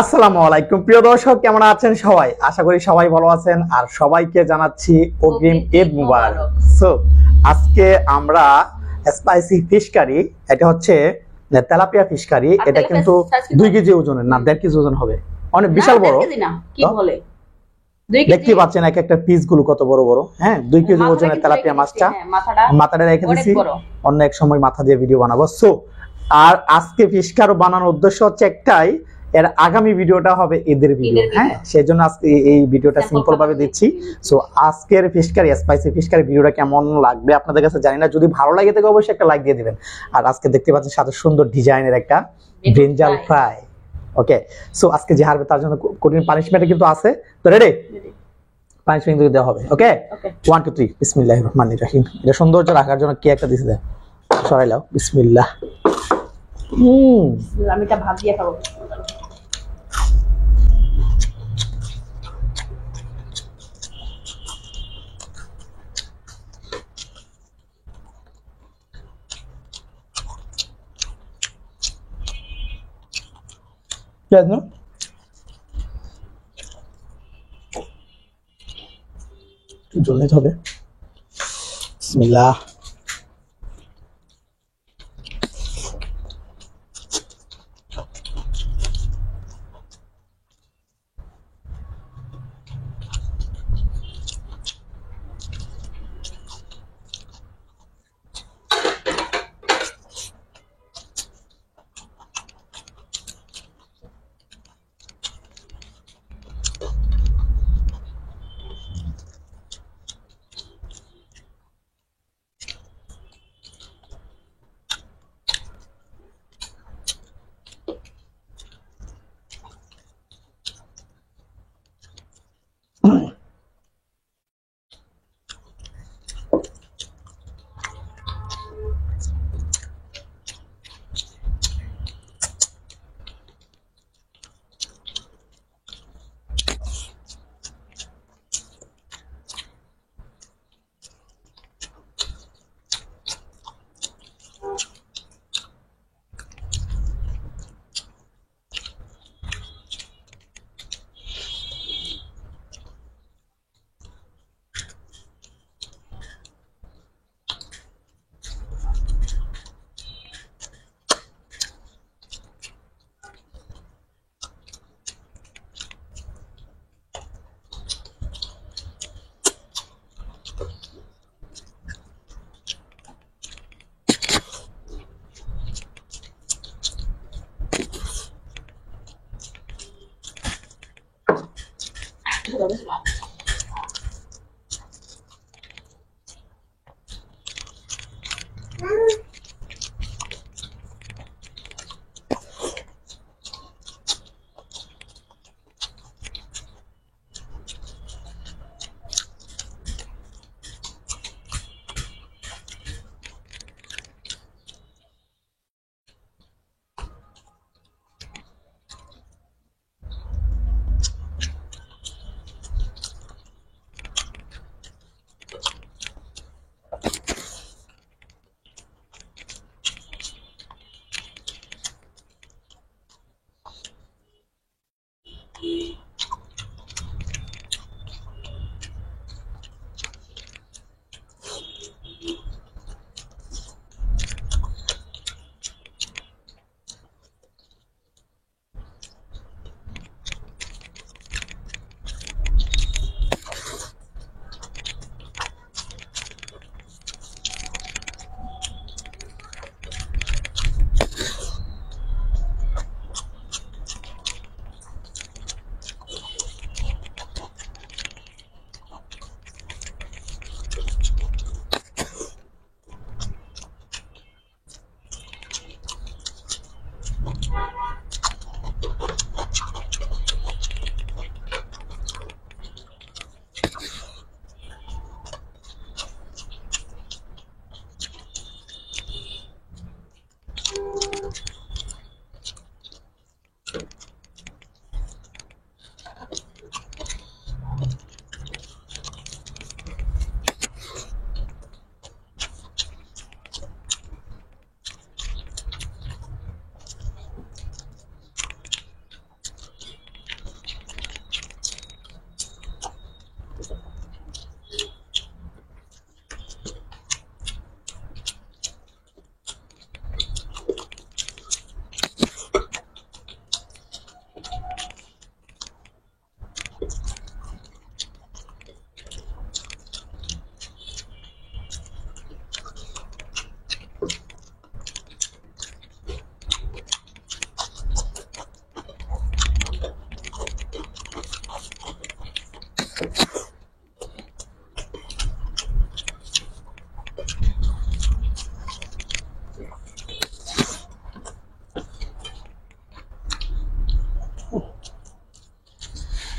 আসসালামু আলাইকুম প্রিয় দর্শক, কেমন আছেন সবাই? আশা করি সবাই ভালো আছেন আর সবাইকে জানাচ্ছি অগ্রিম ঈদ মুবারক। সো আজকে আমরা স্পাইসি ফিশ কারি, এটা হচ্ছে তেলাপিয়া ফিশ কারি। এটা কিন্তু 2 কেজি ওজনের না, 1.5 কেজি ওজন হবে, অনেক বিশাল বড়। দেখতে পাচ্ছেন এক একটা পিস গুলো কত বড় বড়। হ্যাঁ, 2 কেজি ওজনের তেলাপিয়া মাছটা মাথাটা রেখে দিয়েছি, অন্য এক সময় মাথা দিয়ে ভিডিও বানাবো। সো আর আজকে ফিশ কারি বানানোর উদ্দেশ্য হচ্ছে একটাই, এর আগামী ভিডিওটা হবে ঈদের ভিডিও। হ্যাঁ, সেজন্য আজকে এই ভিডিওটা সিম্পল ভাবে দিচ্ছি। সো আজকের fish curry, spicy fish curry ভিডিওটা কেমন লাগবে আপনাদের কাছে জানি না, যদি ভালো লাগে থাকে অবশ্যই একটা লাইক দিয়ে দিবেন। আর আজকে দেখতে পাচ্ছেন সাথে সুন্দর ডিজাইনের একটা ব্রিঞ্জাল ফ্রাই। ওকে, সো আজকে যে হারবে তার জন্য কঠিন পানিশমেন্ট কিন্তু আছে। তো রেডি? পানিশমেন্ট কিন্তু দেওয়া হবে। ওকে, 1 2 3 বিসমিল্লাহির রহমানির রহিম। এটা সৌন্দর্য রাখার জন্য কি একটা দিছে, সরাই লাও। বিসমিল্লাহ। আমি এটা ভাত দিয়ে খাবো। কেন জল নিতে হবে। বিসমিল্লাহ।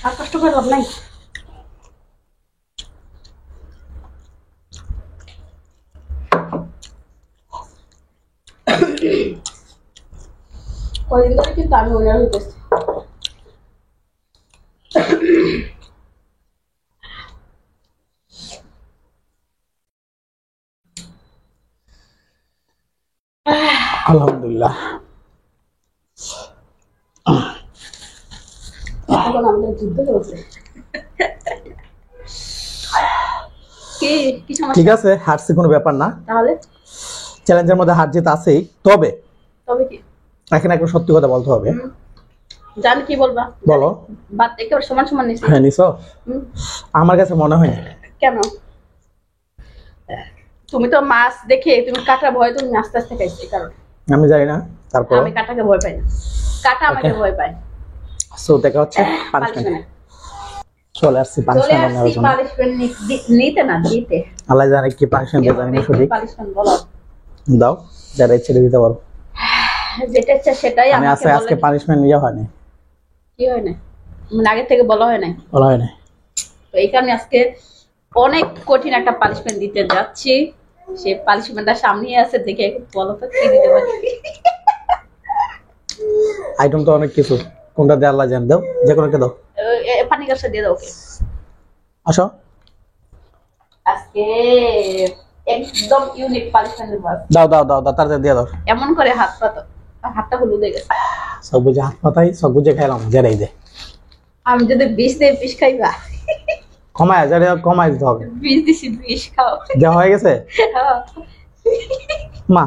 আর কষ্ট করে লাভ নাই। কয়েকদিন ধরে কিন্তু আমি উইনার হইতেছি। আলহামদুলিল্লাহ। এখন আমাদের যুদ্ধ চলছে। কি সমস্যা? ঠিক আছে, হারছি কোনো ব্যাপার না। তাহলে চ্যালেঞ্জের মধ্যে হার জিত আছেই, তবে কি এখানে একটা সত্যি কথা বলতে হবে। জান কি বলবা? বলো। বাদ একেবারে সমান সমান নিছি। হ্যাঁ নিছো? আমার কাছে মনে হয় না। কেন? তুমি তো মাছ দেখে তুমি কাটা ভয় তুমি আস্তে আস্তে খাইছো, এই কারণে। আমি জানি না, তারপর আমি কাটাকে ভয় পাই না, কাটা আমাকে ভয় পায়। সো দেখা হচ্ছে পানিশমেন্ট। চলে আসছি পানিশমেন্ট নেওয়ার জন্য। পানিশমেন্ট নিতে না দিতে। আল্লাহ জানে কি পানিশমেন্ট দেবে, জানি না সঠিক। পানিশমেন্ট বলো দাও, যারা ইচ্ছে দিতে পারো। যেটা ইচ্ছা সেটাই আমি আমাকে বলে। আজকে পানিশমেন্ট নিয়ে হয়নি। কি হয় না? মানে আগে থেকে বলা হয় না? বলা হয় না। তো এই কারণে আজকে অনেক কঠিন একটা পানিশমেন্ট দিতে যাচ্ছি। সেই পানিশমেন্টটা সামনেই আছে, দেখে বলো তো কি দিতে পারি। আইটেম তো অনেক কিছু, কোনটা দিয়ে আল্লাহ জানে। দাও, যে কোনো একটা দাও। পানি গাছটা দিয়ে দাও। ওকে আসো। আজকে একদম ইউনিক পানিশমেন্ট দেব। দাও দাও দাও দাও, তাড়াতাড়ি দিয়ে দাও। এমন করে হাত পাতো, হাতটা হলুদ হয়ে গেছে। সব বুঝে হাত পাতাই, সব বুঝে খাইলাম, জেরাই দে। আমি যদি বিষ দিয়ে বিষ খাইবা। কমায়, জেরে কমায় দিতে হবে। বিষ দিছি, বিষ খাও। যা হয়ে গেছে মা,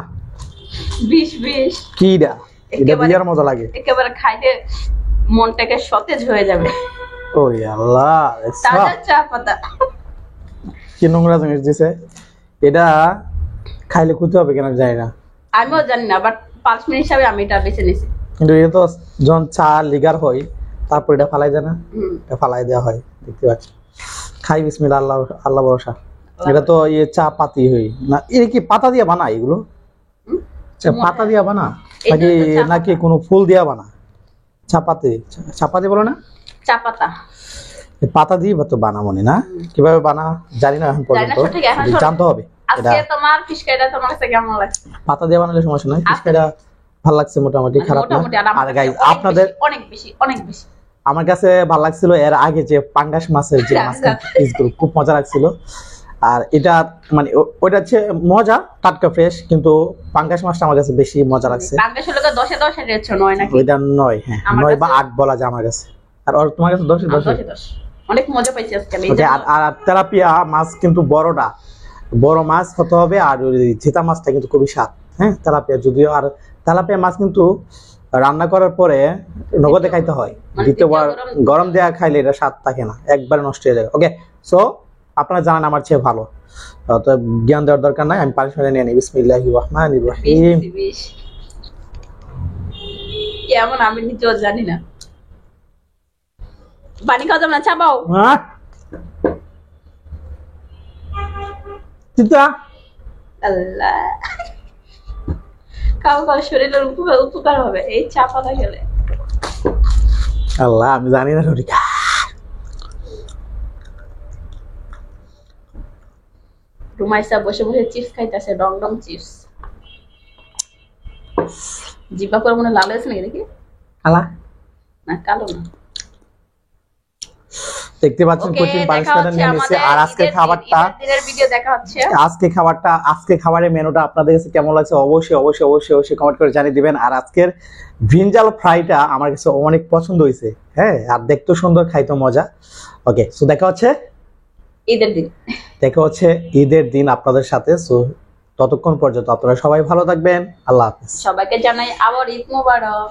বিষ বিষ কি দা, এটা বিয়ার মতো লাগে। একেবারে খাইতে মনটাকে সতেজ হয়ে যাবে। ওরে আল্লাহ, তাজা চা পাতা। কি নোংরা জিনিস দিছে এটা, খাইলে ক্ষতি হবে কিনা জানি না। আমিও জানি না, বাট 5 মিনিট হিসাবে আমি এটা বেছে নিছি। কিন্তু এটা তো যখন চা লিগার হয় তারপর এটা ফালাই যায় না, এটা ফালাই দেওয়া হয়, দেখতে পাচ্ছি। খাই বিসমিল্লাহ, আল্লাহ আল্লাহ ভরসা। এটা তো ইয়ে চা পাতি হই না, এর কি পাতা দিয়ে বানা এগুলো? পাতা দিয়া বানা নাকি নাকি কোনো ফুল দিয়া বানা? চাপাতি, চাপাতি বলো না? চা পাতা, পাতা দিয়ে তো বানা মনে না, কিভাবে বানা জানি না এখন পর্যন্ত, জানতে হবে। আজকে তোমার ফিশ কাইটা তোমার কাছে কেমন লাগছে? পাতা দিয়ে বানালে সমস্যা নাই, ফিশ কাইটা ভালো লাগছে মোটামুটি, খারাপ না। আর গাইস আপনাদের অনেক বেশি আমার কাছে ভালো লাগছিল এর আগে যে পাঙ্গাস মাছের যে মাছের পিসগুলো খুব মজা লাগছিল। আর এটা মানে ওটা হচ্ছে মজা, টাটকা ফ্রেশ, কিন্তু পাঙ্গাস মাছটা আমার কাছে বেশি মজা লাগছে। পাঙ্গাস হলো 10 এ 10 এর রেট 9 নাকি? ওইটা 9, হ্যাঁ 9 বা 8 বলা যায় আমার কাছে। আর ওর তোমার কাছে 10 এ 10। অনেক মজা পাইছি আজকে আমি। আর তেলাপিয়া মাছ কিন্তু বড় মাছ হতে হবে, আর জিতা মাছটা কিন্তু খুবই স্বাদ। হ্যাঁ, তেলাপিয়া যদিও, আর তেলাপিয়া মাছ কিন্তু রান্না করার পরে নগদে খাইতে হয়, দ্বিতীয়বার গরম দেওয়া খাইলে এটা স্বাদ থাকে না, একবার নষ্ট হয়ে যাবে। ওকে, সো আপনারা জানেন আমার চেয়ে ভালো, তো জ্ঞান দেওয়ার দরকার নাই, আমি পানিশমেন্ট নিয়ে নিই। বিসমিল্লাহির রহমানির রহিম। কেমন আমি নিজেও জানি না। পানি খাওয়া যাবে না, চাবাও। আল্লাহ, খাও শরীরের উপকার হবে এই চা পাতা খেলে। আল্লাহ, আমি জানি না সঠিক। রুমাইসা বসে বসে চিপস খাইতেছে, ডং ডং চিপস। জিব্বা করে মনে লাল হয়েছে নাকি দেখি? কালা না, কালো না। দেখতে পাচ্ছেন কোচিং পানিশমেন্ট নিয়ে নিয়েছে। আর আজকে খাবারের মেনুটা আপনাদের কাছে কেমন লাগছে অবশ্যই কমেন্ট করে জানিয়ে দিবেন। আর আজকের ব্রিঞ্জাল ফ্রাইটা আমার কাছে অনেক পছন্দ হয়েছে। হ্যাঁ, আর দেখতেও সুন্দর, খাইতেও মজা। ওকে, সো দেখা হচ্ছে ঈদের দিন আপনাদের সাথে। সো ততক্ষণ পর্যন্ত আপনারা সবাই ভালো থাকবেন। আল্লাহ হাফেজ। সবাইকে জানাই আবার ঈদ মোবারক।